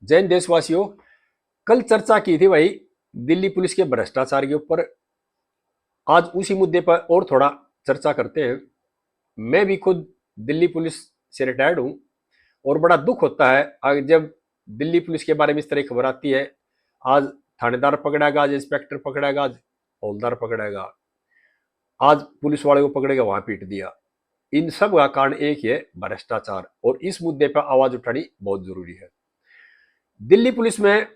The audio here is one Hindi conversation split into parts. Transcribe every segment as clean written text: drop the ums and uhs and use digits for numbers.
जैन देशवासियों, कल चर्चा की थी भाई दिल्ली पुलिस के भ्रष्टाचार के ऊपर। आज उसी मुद्दे पर और थोड़ा चर्चा करते हैं। मैं भी खुद दिल्ली पुलिस से रिटायर्ड हूं और बड़ा दुख होता है जब दिल्ली पुलिस के बारे में इस तरह की खबर आती है। आज थानेदार पकड़ेगा, आज इंस्पेक्टर पकड़ेगा, आज हौलदार पकड़ेगा, आज पुलिस वाले को पकड़ेगा, वहां पीट दिया। इन सब का कारण एक ही है, भ्रष्टाचार। और इस मुद्दे पर आवाज उठानी बहुत जरूरी है। दिल्ली पुलिस में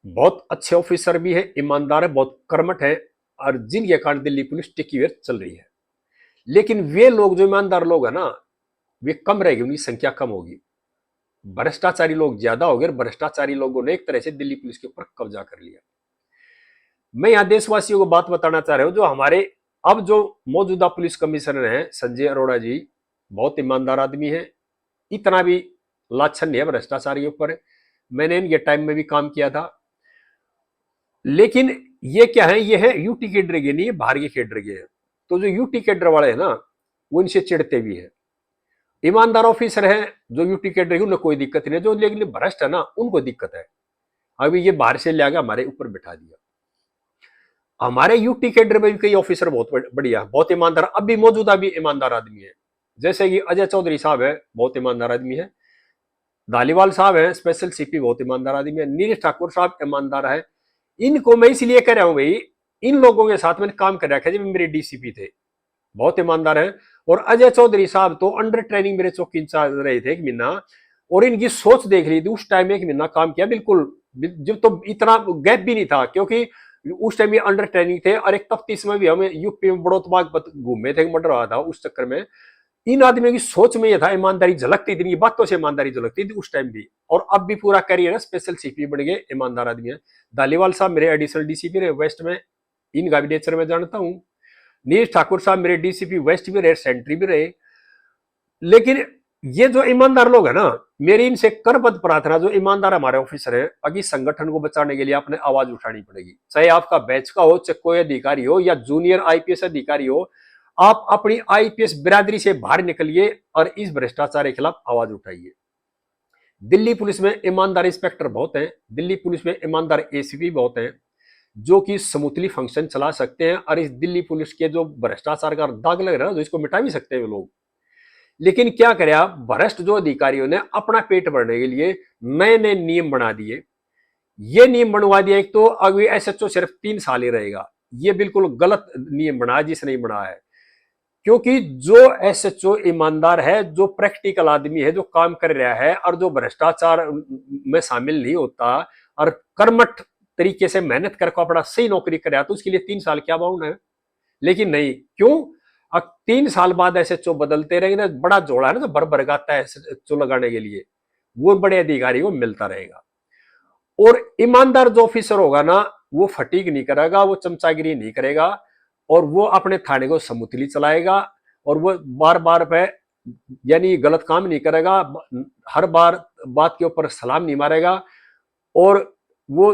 बहुत अच्छे ऑफिसर भी है, ईमानदार है, बहुत कर्मठ है, और जिनके कारण दिल्ली पुलिस टिकी हुई चल रही है। लेकिन वे लोग जो ईमानदार लोग है ना, वे कम रहेगी, उनकी संख्या कम होगी। भ्रष्टाचारी लोग ज्यादा हो गए। भ्रष्टाचारी लोगों ने एक तरह से दिल्ली पुलिस के ऊपर कब्जा कर लिया। मैं यहां देशवासियों को बात बताना चाह रहा हूं, जो हमारे अब जो मौजूदा पुलिस कमिश्नर हैं संजय अरोड़ा जी, बहुत ईमानदार आदमी है, इतना भी लाछन नहीं है भ्रष्टाचार के ऊपर। मैंने इनके टाइम में भी काम किया था। लेकिन ये क्या है, ये है यूटी केडर के नहीं, बाहर के केडर के हैं। तो जो यूटी केडर वाले हैं ना, वो इनसे चिढ़ते भी है। ईमानदार ऑफिसर हैं जो यूटी केडर है, उन्हें कोई दिक्कत नहीं है। जो लेकिन भ्रष्ट है ना, उनको दिक्कत है। अभी ये बाहर से ले आकर हमारे ऊपर बिठा दिया। हमारे यूटी केडर में भी कई ऑफिसर बहुत बढ़िया, बहुत ईमानदार, अब भी मौजूदा भी ईमानदार आदमी है। जैसे कि अजय चौधरी साहब है, बहुत ईमानदार आदमी है। धालीवाल साहब है स्पेशल सीपी, बहुत ईमानदार आदमी है। नीरज ठाकुर साहब ईमानदार है। इनको मैं इसलिए कह रहा हूं भाई, इन लोगों के साथ मैंने काम कर रखा है जब मेरे डीसीपी थे, बहुत ईमानदार है। और अजय चौधरी साहब तो अंडर ट्रेनिंग मेरे चौकी इंचार्ज रहे थे 1 महीना, और इनकी सोच देख ली थी उस टाइम में। 1 महीना काम किया बिल्कुल, जब तो इतना गैप भी नहीं था, क्योंकि उस टाइम ये अंडर ट्रेनिंग थे। और एक तफ्तीश में भी हमें यूपी में बड़ौतबाग घूमे थे, मर्डर रहा था, उस चक्कर में इन आदमियों की सोच में यह था, ईमानदारी झलकती थी, बातों से ईमानदारी झलकती थी उस टाइम भी। और अब भी पूरा करियर है, स्पेशल सीपी बन गए, ईमानदार आदमी है। धालीवाल साहब मेरे एडिशनल डीसीपी रहे वेस्ट में, इनका भी नेचर में जानता हूं। नीरज ठाकुर साहब मेरे डीसीपी वेस्ट भी रहे, सेंट्री भी रहे। लेकिन ये जो ईमानदार लोग है ना, मेरी इनसे करबद्ध प्रार्थना, जो ईमानदार हमारे ऑफिसर है, अभी संगठन को बचाने के लिए आपने आवाज उठानी पड़ेगी। चाहे आपका बैच का हो, चाहे कोई अधिकारी हो, या जूनियर आईपीएस अधिकारी हो, आप अपनी आईपीएस बिरादरी से बाहर निकलिए और इस भ्रष्टाचार के खिलाफ आवाज उठाइए। दिल्ली पुलिस में ईमानदार इंस्पेक्टर बहुत हैं, दिल्ली पुलिस में ईमानदार एसीपी बहुत हैं, जो कि स्मूथली फंक्शन चला सकते हैं। और इस दिल्ली पुलिस के जो भ्रष्टाचार का दाग लग रहा है ना, जो इसको मिटा भी सकते हैं वो लोग। लेकिन क्या करे आप, भ्रष्ट जो अधिकारियों ने अपना पेट भरने के लिए नए नए नियम बना दिए। ये नियम बनवा दिया एक तो अभी एसएचओ सिर्फ 3 साल ही रहेगा। ये बिल्कुल गलत नियम बनाया जिसने बनाया है। क्योंकि जो एसएचओ ईमानदार है, जो प्रैक्टिकल आदमी है, जो काम कर रहा है, और जो भ्रष्टाचार में शामिल नहीं होता, और कर्मठ तरीके से मेहनत करके अपना सही नौकरी कर रहा है, तो उसके लिए 3 साल क्या बाउंड है। लेकिन नहीं, क्यों? अब 3 साल बाद एसएचओ बदलते रहेंगे ना, बड़ा जोड़ा है ना, तो भर भर गाता है एसएचओ लगाने के लिए, वो बड़े अधिकारी को मिलता रहेगा। और ईमानदार जो ऑफिसर होगा ना, वो फटीक नहीं करेगा, वो चमचागिरी नहीं करेगा, और वो अपने थाने को स्मूथली चलाएगा। और वो बार बार पे यानी गलत काम नहीं करेगा, हर बार बात के ऊपर सलाम नहीं मारेगा, और वो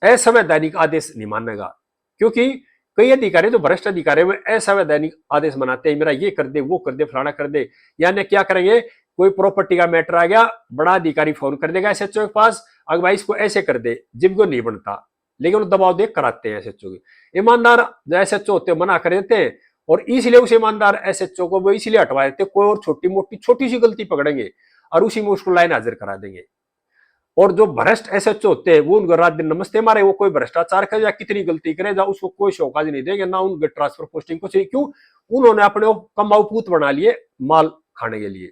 असंवैधानिक आदेश नहीं मानेगा। क्योंकि कई अधिकारी जो भ्रष्ट अधिकारी में असंवैधानिक आदेश बनाते हैं, मेरा ये कर दे, वो कर दे, फलाना कर दे। यानी क्या करेंगे, कोई प्रॉपर्टी का मैटर आ गया, बड़ा अधिकारी फोन कर देगा एसएचओ के पास, अगर भाई इसको ऐसे कर दे, जिनको नहीं बनता, लेकिन वो दबाव दे कराते हैं एसएचओ के। ईमानदार एसएचओ होते मना कर देते हैं, और इसलिए उस ईमानदार एसएचओ को वो इसलिए हटवा देते, कोई और छोटी मोटी छोटी सी गलती पकड़ेंगे और उसी में उसको लाइन हाजिर करा देंगे। और जो भ्रष्ट एसएचओ होते हैं, वो उनको रात दिन नमस्ते मारे, वो कोई भ्रष्टाचार करे या कितनी गलती करे, जा उसको कोई शौकाज नहीं देंगे ना, उनके ट्रांसफर पोस्टिंग को चाहिए। क्यों? उन्होंने अपने कमाऊ पूत बना लिए माल खाने के लिए।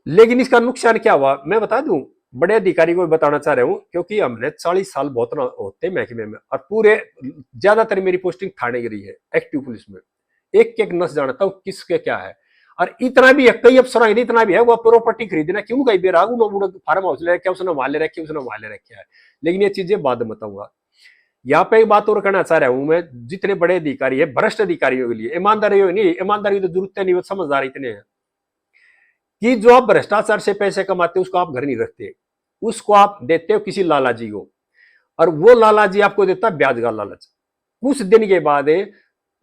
लेकिन इसका नुकसान क्या हुआ मैं बता दूं, बड़े अधिकारी को बताना चाह रहा हूं, क्योंकि हमने 40 साल बहुत होते महकमे में, और पूरे ज्यादातर मेरी पोस्टिंग थाने की रही है एक्टिव पुलिस में। एक एक नस जानता हूं किसके क्या है। और इतना भी है, कई अफसर इतना भी है, वो प्रॉपर्टी खरीदना क्यों कहीं बेराग फार्म हाउस ले रखे, उसने वहां ले रखे, उसने वहां ले रखे है। लेकिन ये चीजें बाद में बताऊंगा। यहाँ पे एक बात और कहना चाह रहा हूं मैं, जितने बड़े अधिकारी है भ्रष्ट अधिकारियों के लिए, ईमानदारी नहीं, ईमानदारी की तो जरूरत नहीं, वो समझदार इतने हैं कि जो आप भ्रष्टाचार से पैसे कमाते हो उसको आप घर नहीं रखते, उसको आप देते हो किसी लालाजी को, और वो लालाजी आपको देता है ब्याज का लालच। कुछ दिन के बाद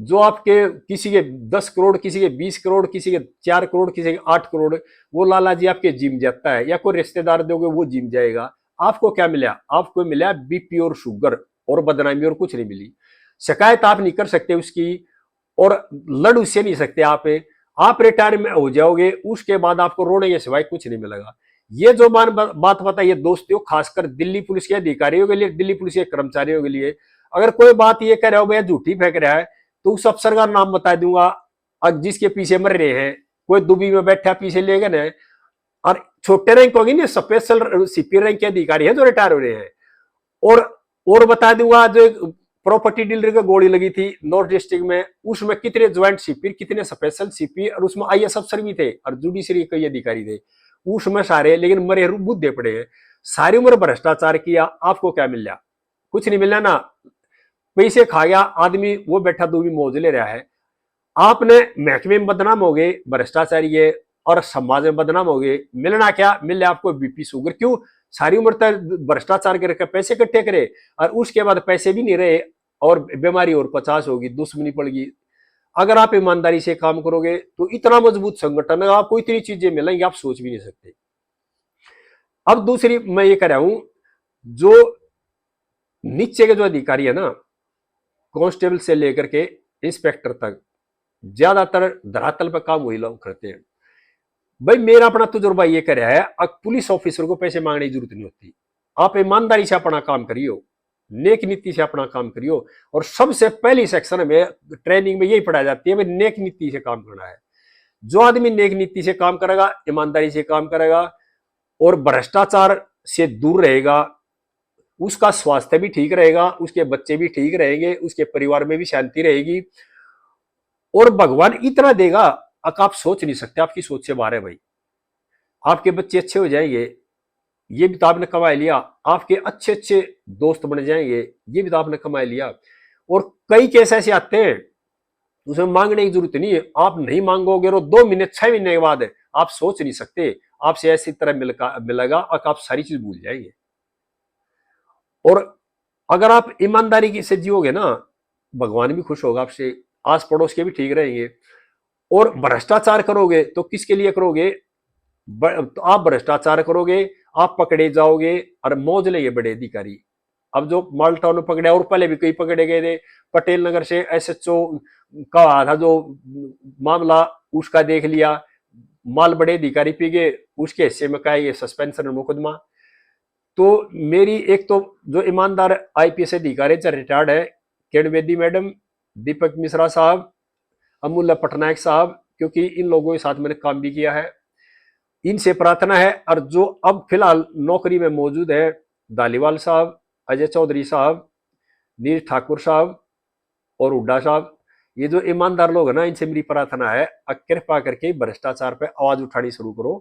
जो आपके किसी के 10 करोड़, किसी के 20 करोड़, किसी के 4 करोड़, किसी के 8 करोड़, वो लाला जी आपके जिम जाता है, या कोई रिश्तेदार दोगे वो जिम जाएगा। आपको क्या मिला? आपको मिला बीपी और शुगर और बदनामी, और कुछ नहीं मिली। शिकायत आप नहीं कर सकते उसकी, और लड़ उससे नहीं सकते आप रिटायर में हो जाओगे, उसके बाद आपको रोने के सिवाय कुछ नहीं मिलेगा। ये जो बात बताइए दोस्तों, खासकर दिल्ली पुलिस के अधिकारियों के लिए, दिल्ली पुलिस के कर्मचारियों के लिए, अगर कोई बात ये कह रहा हो भैया झूठी फेंक रहा है, तो उस अफसर का नाम बता दूंगा जिसके पीछे मर रहे हैं। कोई दुबई में बैठा पीछे ले गए, और छोटे रैंक होगी ना, स्पेशल सीपी रैंक के अधिकारी हैं जो रिटायर हो रहे हैं। और और बता दूंगा, जो एक प्रॉपर्टी डीलर को गोली लगी थी नॉर्थ डिस्ट्रिक्ट में, उसमें कितने ज्वाइंट सीपी, कितने स्पेशल सीपी, और उसमें आईएएस अफसर भी थे और जुडिशरी के अधिकारी थे उसमें सारे, लेकिन मरे बुद्धे पड़े हैं। सारी उम्र भ्रष्टाचार किया, आपको क्या मिल गया? कुछ नहीं मिला ना। पैसे खा गया आदमी, वो बैठा दूबी मौज ले रहा है। आपने महकमे में बदनाम हो गए भ्रष्टाचारी है, और समाज में बदनाम हो गए। मिलना क्या मिले? आपको बीपी शुगर। क्यों? सारी उम्र तक भ्रष्टाचार करके पैसे इकट्ठे करे, और उसके बाद पैसे भी नहीं रहे, और बीमारी और 50 होगी, दुश्मनी पड़गी। अगर आप ईमानदारी से काम करोगे तो इतना मजबूत संगठन है, आपको इतनी चीजें मिलेंगी आप सोच भी नहीं सकते। अब दूसरी मैं ये कह रहा हूं, जो नीचे के जो अधिकारी है ना, कांस्टेबल से लेकर के इंस्पेक्टर तक, ज्यादातर धरातल पर काम वही लोग करते हैं। भाई मेरा अपना तजुर्बा ये कर रहा है, अब पुलिस ऑफिसर को पैसे मांगने की जरूरत नहीं होती। आप ईमानदारी से अपना काम करियो, नेक नीति से अपना काम करियो। और सबसे पहली सेक्शन में ट्रेनिंग में यही पढ़ाई जाती है, भाई नेक नीति से काम करना है। जो आदमी नेक नीति से काम करेगा, ईमानदारी से काम करेगा, और भ्रष्टाचार से दूर रहेगा, उसका स्वास्थ्य भी ठीक रहेगा, उसके बच्चे भी ठीक रहेंगे, उसके परिवार में भी शांति रहेगी, और भगवान इतना देगा आप सोच नहीं सकते। आपकी सोच से बाहर है भाई। आपके बच्चे अच्छे हो जाएंगे, ये भी तो आपने कमा लिया। आपके अच्छे अच्छे दोस्त बन जाएंगे, ये भी तो आपने कमा लिया। और कई केस ऐसे आते हैं उसमें मांगने की जरूरत नहीं है, आप नहीं मांगोगे और 2 महीने 6 महीने के बाद आप सोच नहीं सकते आपसे ऐसी तरह मिलेगा, और आप सारी चीज भूल जाएंगे। और अगर आप ईमानदारी से जियोगे ना, भगवान भी खुश होगा आपसे, आस पड़ोस के भी ठीक रहेंगे। और भ्रष्टाचार करोगे तो किसके लिए करोगे? तो आप भ्रष्टाचार करोगे, आप पकड़े जाओगे, और मौज लेंगे बड़े अधिकारी। अब जो माल्टा ने पकड़े, और पहले भी कई पकड़े गए थे, पटेल नगर से एसएचओ का था जो मामला, उसका देख लिया, माल बड़े अधिकारी पी गए, उसके हिस्से में का ये सस्पेंशन मुकदमा। तो मेरी एक तो जो ईमानदार आईपीएस अधिकारी रिटायर्ड है, किरण बेदी मैडम, दीपक मिश्रा साहब, अमूल्य पटनायक साहब, क्योंकि इन लोगों के साथ मैंने काम भी किया है, इनसे प्रार्थना है। और जो अब फिलहाल नौकरी में मौजूद है, धालीवाल साहब, अजय चौधरी साहब, नीरज ठाकुर साहब और हुड्डा साहब, ये जो ईमानदार लोग है ना, इनसे मेरी प्रार्थना है कृपा करके भ्रष्टाचार पे आवाज उठानी शुरू करो।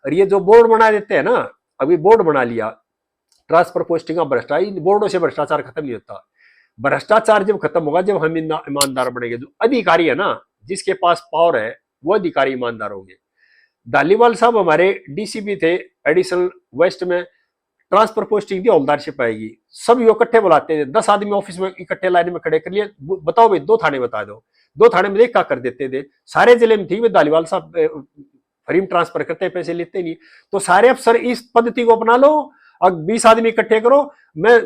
और ये जो बोर्ड बना देते हैं ना, अभी बोर्ड बना लिया ट्रांसफर पोस्टिंग का भ्रष्टाचार, बोर्डों से भ्रष्टाचार खत्म नहीं होता। भ्रष्टाचार जब खत्म होगा जब हम ईमानदार बनेंगे। जो अधिकारी है ना, जिसके पास पावर है, वो अधिकारी ईमानदार होंगे। धालीवाल साहब हमारे डीसीपी थे एडिशनल वेस्ट में, ट्रांसफर पोस्टिंग दी, हवलदारशिप आएगी, सब यो इकट्ठे बुलाते थे, 10 आदमी ऑफिस में इकट्ठे लाइन में खड़े कर लिए, बताओ भाई 2 थाने बता दो, 2 थाने में देख क्या कर देते थे। सारे जिले में थी, धालीवाल साहब फरीम ट्रांसफर करते, पैसे लेते नहीं। तो सारे अफसर इस पद्धति को अपना लो, और 20 आदमी इकट्ठे करो। मैं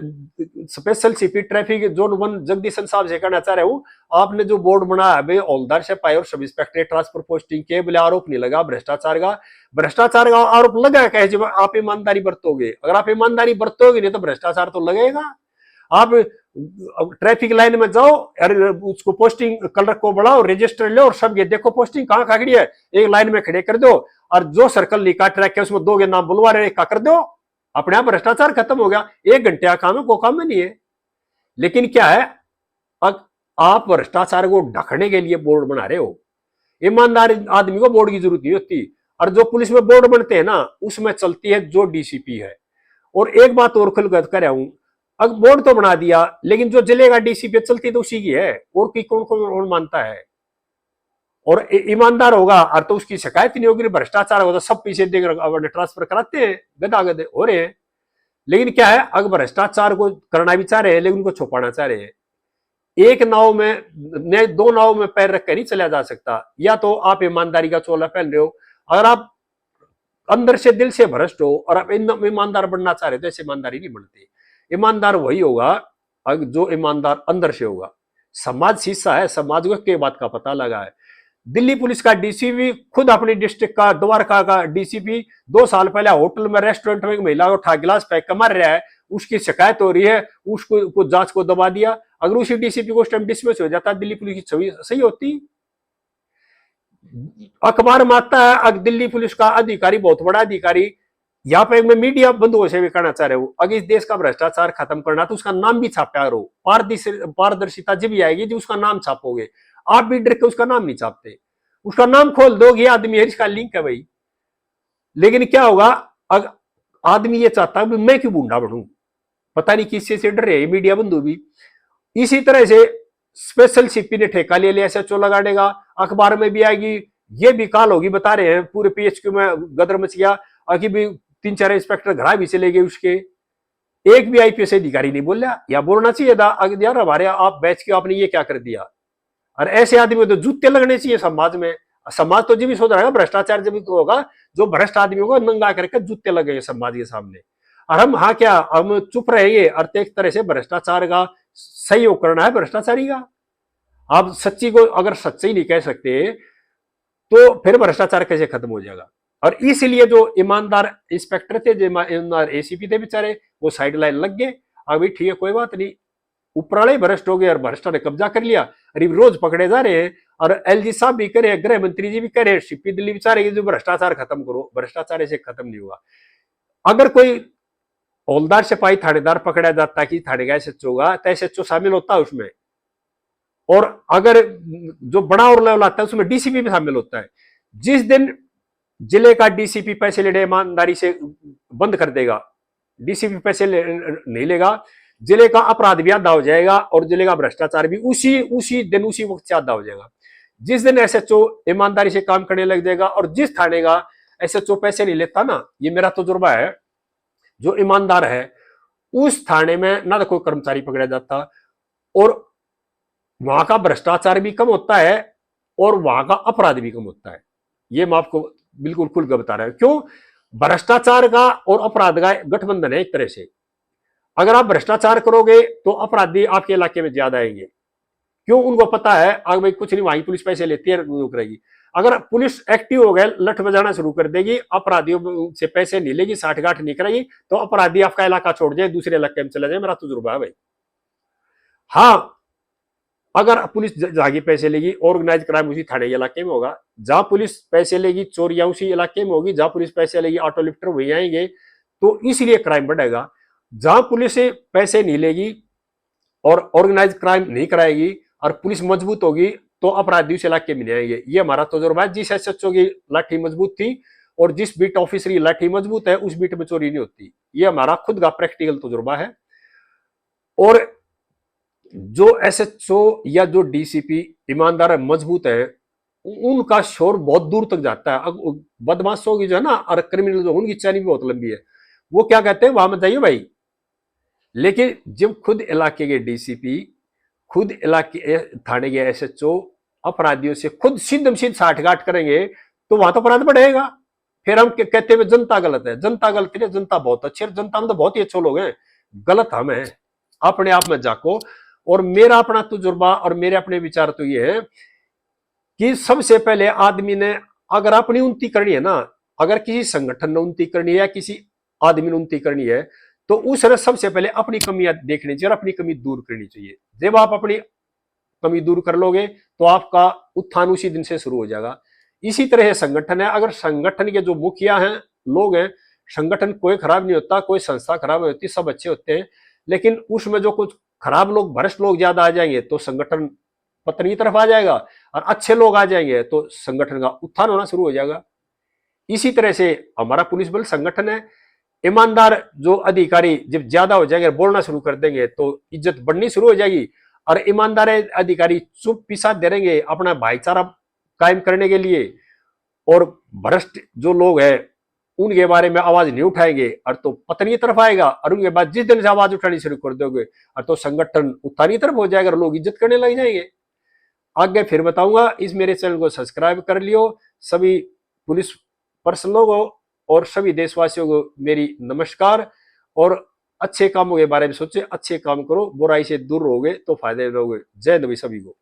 special CP traffic zone 1 Jagdishan साहब से कहना चाह रहा हूं, आपने जो बोर्ड बनाया है हवलदार से पाए और सब इंस्पेक्टर ट्रांसफर पोस्टिंग के बोले आरोप नहीं लगा भ्रष्टाचार का आरोप लगा कहे जब आप ईमानदारी बरतोगे। अगर आप ईमानदारी बरतोगे नहीं तो भ्रष्टाचार तो लगेगा। आप ट्रैफिक लाइन में जाओ और उसको पोस्टिंग कलर को बढ़ाओ, रजिस्टर लो, और सब ये देखो पोस्टिंग कहाँ खड़ी है, एक लाइन में खड़े कर दो, और जो सर्कल लिखा ट्रैक है उसमें 2 के नाम बुलवा रहे क्या कर दो, अपने आप भ्रष्टाचार खत्म हो गया। 1 घंटे का काम है, को काम में नहीं है। लेकिन क्या है, आप भ्रष्टाचार को ढकने के लिए बोर्ड बना रहे हो। ईमानदार आदमी को बोर्ड की जरूरत नहीं होती। और जो पुलिस में बोर्ड बनते हैं ना, उसमें चलती है जो डीसीपी है। और एक बात और खुलकर कर रहा हूं, अब बोर्ड तो बना दिया, लेकिन जो जिलेगा डीसीपी चलती तो उसी की है, और की कौन कौन मानता है। और ईमानदार होगा और तो उसकी शिकायत नहीं होगी। भ्रष्टाचार होगा तो सब पीछे देकर ट्रांसफर कराते हैं, गधा गधे हो रहे हैं। लेकिन क्या है, अगर भ्रष्टाचार को करना भी चाह रहे हैं लेकिन उनको छुपाना चाह रहे हैं। एक नाव में ने दो नाव में पैर रख कर नहीं चला जा सकता। या तो आप ईमानदारी का चोला पहन रहे हो, अगर आप अंदर से दिल से भ्रष्ट हो और आप ईमानदार बनना चाह रहे हो तो ऐसे ईमानदारी नहीं बनती। ईमानदार वही होगा जो ईमानदार अंदर से होगा। समाज शीशा है, समाज को के बात का पता लगा है। दिल्ली पुलिस का डीसीपी खुद अपनी डिस्ट्रिक्ट का द्वारका का डीसीपी 2 साल पहले होटल में रेस्टोरेंट में एक महिला को उठा गिलास फेंक कर मार रहा है, उसकी शिकायत हो रही है, उसको जांच को दबा दिया। अगर उसी डीसीपी को उस टाइम डिसमिस हो जाता, दिल्ली पुलिस की छवि सही होती। अखबार में आता है अगर दिल्ली पुलिस का अधिकारी बहुत बड़ा अधिकारी, यहाँ पे मैं मीडिया बंधुओं से भी कहना चाह रहे हूँ, अगर इस देश का भ्रष्टाचार खत्म करना तो उसका नाम भी छापा करो। पारदर्शिता जब भी आएगी जो उसका नाम छापोगे। आप भी डर के उसका नाम नहीं छापते, उसका नाम खोल दोगे, आदमी है इसका लिंक है भाई। लेकिन क्या होगा, अगर आदमी ये चाहता है मैं क्यों बूढ़ा बनूं, पता नहीं किससे से डर रहे मीडिया बंधु भी। इसी तरह से स्पेशल सीपी ने ठेका ले लिया, एसएचओ लगा देगा, अखबार में भी आएगी, ये भी काल होगी। बता रहे हैं पूरे पीएचक्यू में गदर मच गया, अभी भी 3-4 इंस्पेक्टर घर भी चले गए उसके, एक भी आईपीएस अधिकारी नहीं बोला। या बोलना चाहिए था अगर यार हमारे आप बैच के आपने ये क्या कर दिया। और ऐसे आदमी तो जूते लगने चाहिए समाज में। समाज तो जब भी सोच रहा है भ्रष्टाचार जब भी होगा, जो भ्रष्ट आदमी होगा नंगा करके जूते लगेंगे समाज के सामने। और हम हाँ क्या हम चुप रहेंगे। और एक तरह से भ्रष्टाचार का सहयोग करना है भ्रष्टाचारी का। आप सच्ची को अगर सच्ची नहीं कह सकते तो फिर भ्रष्टाचार कैसे खत्म हो जाएगा। और इसलिए जो ईमानदार इंस्पेक्टर थे, जो ईमानदार एसीपी थे बेचारे, वो साइड लाइन लग गए। अभी ठीक है कोई बात नहीं, ऊपर वाले भ्रष्ट हो गए और भ्रष्टा ने कब्जा कर लिया, अरे रोज पकड़े जा रहे हैं। और एलजी साहब भी करे, गृह मंत्री जी भी करे, सीपी दिल्ली बेचारे जो भ्रष्टाचार खत्म करो, भ्रष्टाचार ऐसे खत्म नहीं हुआ। अगर कोई हौलदार सिपाही थानेदार पकड़ा जाता कि थाने का एसएचओ होगा तो एसएचओ शामिल होता है उसमें। और अगर जो बड़ा और लेवल आता है उसमें डीसीपी भी शामिल होता है। जिस दिन जिले का डीसीपी पैसे लेने ईमानदारी से बंद कर देगा, डीसीपी पैसे नहीं लेगा, जिले का अपराध भी आधा हो जाएगा और जिले का भ्रष्टाचार भी उसी दिन उसी वक्त से आधा हो जाएगा। जिस दिन एसएचओ ईमानदारी से काम करने लग जाएगा और जिस थाने का एसएचओ पैसे नहीं लेता ना, ये मेरा तजुर्बा है, जो ईमानदार है उस थाने में ना तो कोई कर्मचारी पकड़ा जाता और वहां का भ्रष्टाचार भी कम होता है और वहां का अपराध भी कम होता है। ये मैं आपको बिल्कुल खुल कर बता रहा हूं। क्यों? भ्रष्टाचार का और अपराध का गठबंधन है एक तरह से। अगर आप भ्रष्टाचार करोगे तो अपराधी आपके इलाके में ज्यादा आएंगे। क्यों? उनको पता है अगर भाई कुछ नहीं, वहीं पुलिस पैसे लेती है, रुक रहेगी। अगर पुलिस एक्टिव हो गए, लठ बजाना शुरू कर देगी, अपराधियों से पैसे नहीं लेगी, साठ गांठ नहीं कराएगी, तो अपराधी आपका इलाका छोड़ जाए, दूसरे इलाके में चला जाए। मेरा तजुर्बा है भाई। हाँ, अगर पुलिस जहां की पैसे लेगी, ऑर्गेनाइज क्राइम उसी थाने इलाके में होगा। जहां पुलिस पैसे लेगी, चोरियां उसी इलाके में होगी। जहां पुलिस पैसे लेगी, ऑटो लिफ्टर वही आएंगे, तो इसलिए क्राइम बढ़ेगा। जहां पुलिस पैसे नहीं लेगी और ऑर्गेनाइज क्राइम नहीं कराएगी और पुलिस मजबूत होगी, तो अपराधी उस इलाके में नहीं आएंगे। ये हमारा तजुर्बा है। जिस एसएचओ की लाठी मजबूत थी और जिस बीट ऑफिसर की लाठी मजबूत है, उस बीट में चोरी नहीं होती। ये हमारा खुद का प्रैक्टिकल तजुर्बा है। और जो एसएचओ या जो डीसीपी ईमानदार मजबूत है, उनका शोर बहुत दूर तक जाता है। अब बदमाशों की जो है ना और क्रिमिनल जो, उनकी चैनी भी बहुत लंबी है। वो क्या कहते हैं, वहां मत जाइए भाई। लेकिन जब खुद इलाके के डीसीपी, खुद इलाके थाने के एसएचओ अपराधियों से खुद सीधम सीध साठगांठ करेंगे, तो वहां तो अपराध बढ़ेगा। फिर हम कहते हैं जनता गलत है। जनता गलत है? जनता बहुत अच्छी है, जनता में तो बहुत ही अच्छे लोग हैं, गलत हम है। अपने आप में जाको। और मेरा अपना तजुर्बा और मेरे अपने विचार तो ये है कि सबसे पहले आदमी ने अगर अपनी उन्नति करनी है ना, अगर किसी संगठन ने उन्नति करनी है या किसी आदमी ने उन्नति करनी है, तो उसने सबसे पहले अपनी कमियां देखनी चाहिए और अपनी कमी दूर करनी चाहिए। जब आप अपनी कमी दूर कर लोगे तो आपका उत्थान उसी दिन से शुरू हो जाएगा। इसी तरह संगठन है, अगर संगठन के जो मुखिया हैं, लोग हैं, संगठन कोई खराब नहीं होता, कोई संस्था खराब नहीं होती, सब अच्छे होते हैं। लेकिन उसमें जो कुछ खराब लोग, भ्रष्ट लोग ज्यादा आ जाएंगे तो संगठन पतन की तरफ आ जाएगा, और अच्छे लोग आ जाएंगे तो संगठन का उत्थान होना शुरू हो जाएगा। इसी तरह से हमारा पुलिस बल संगठन है। ईमानदार जो अधिकारी जब ज्यादा हो जाएंगे, बोलना शुरू कर देंगे, तो इज्जत बढ़नी शुरू हो जाएगी। और ईमानदार अधिकारी चुप पीसा दे देंगे अपना भाईचारा कायम करने के लिए। और भ्रष्ट जो लोग हैं उनके बारे में आवाज नहीं उठाएंगे और तो पतन की तरफ आएगा, और उनके बाद जिस दिन से आवाज उठानी शुरू कर दोगे और तो संगठन उत्थान की तरफ हो जाएगा, लोग इज्जत करने लग जाएंगे। आगे फिर बताऊंगा। इस मेरे चैनल को सब्सक्राइब कर लियो। सभी पुलिस पर्सनों को और सभी देशवासियों को मेरी नमस्कार। और अच्छे कामों के बारे में सोचे, अच्छे काम करो, बुराई से दूर रहोगे तो फायदे रहोगे। जय हिंद सभी को।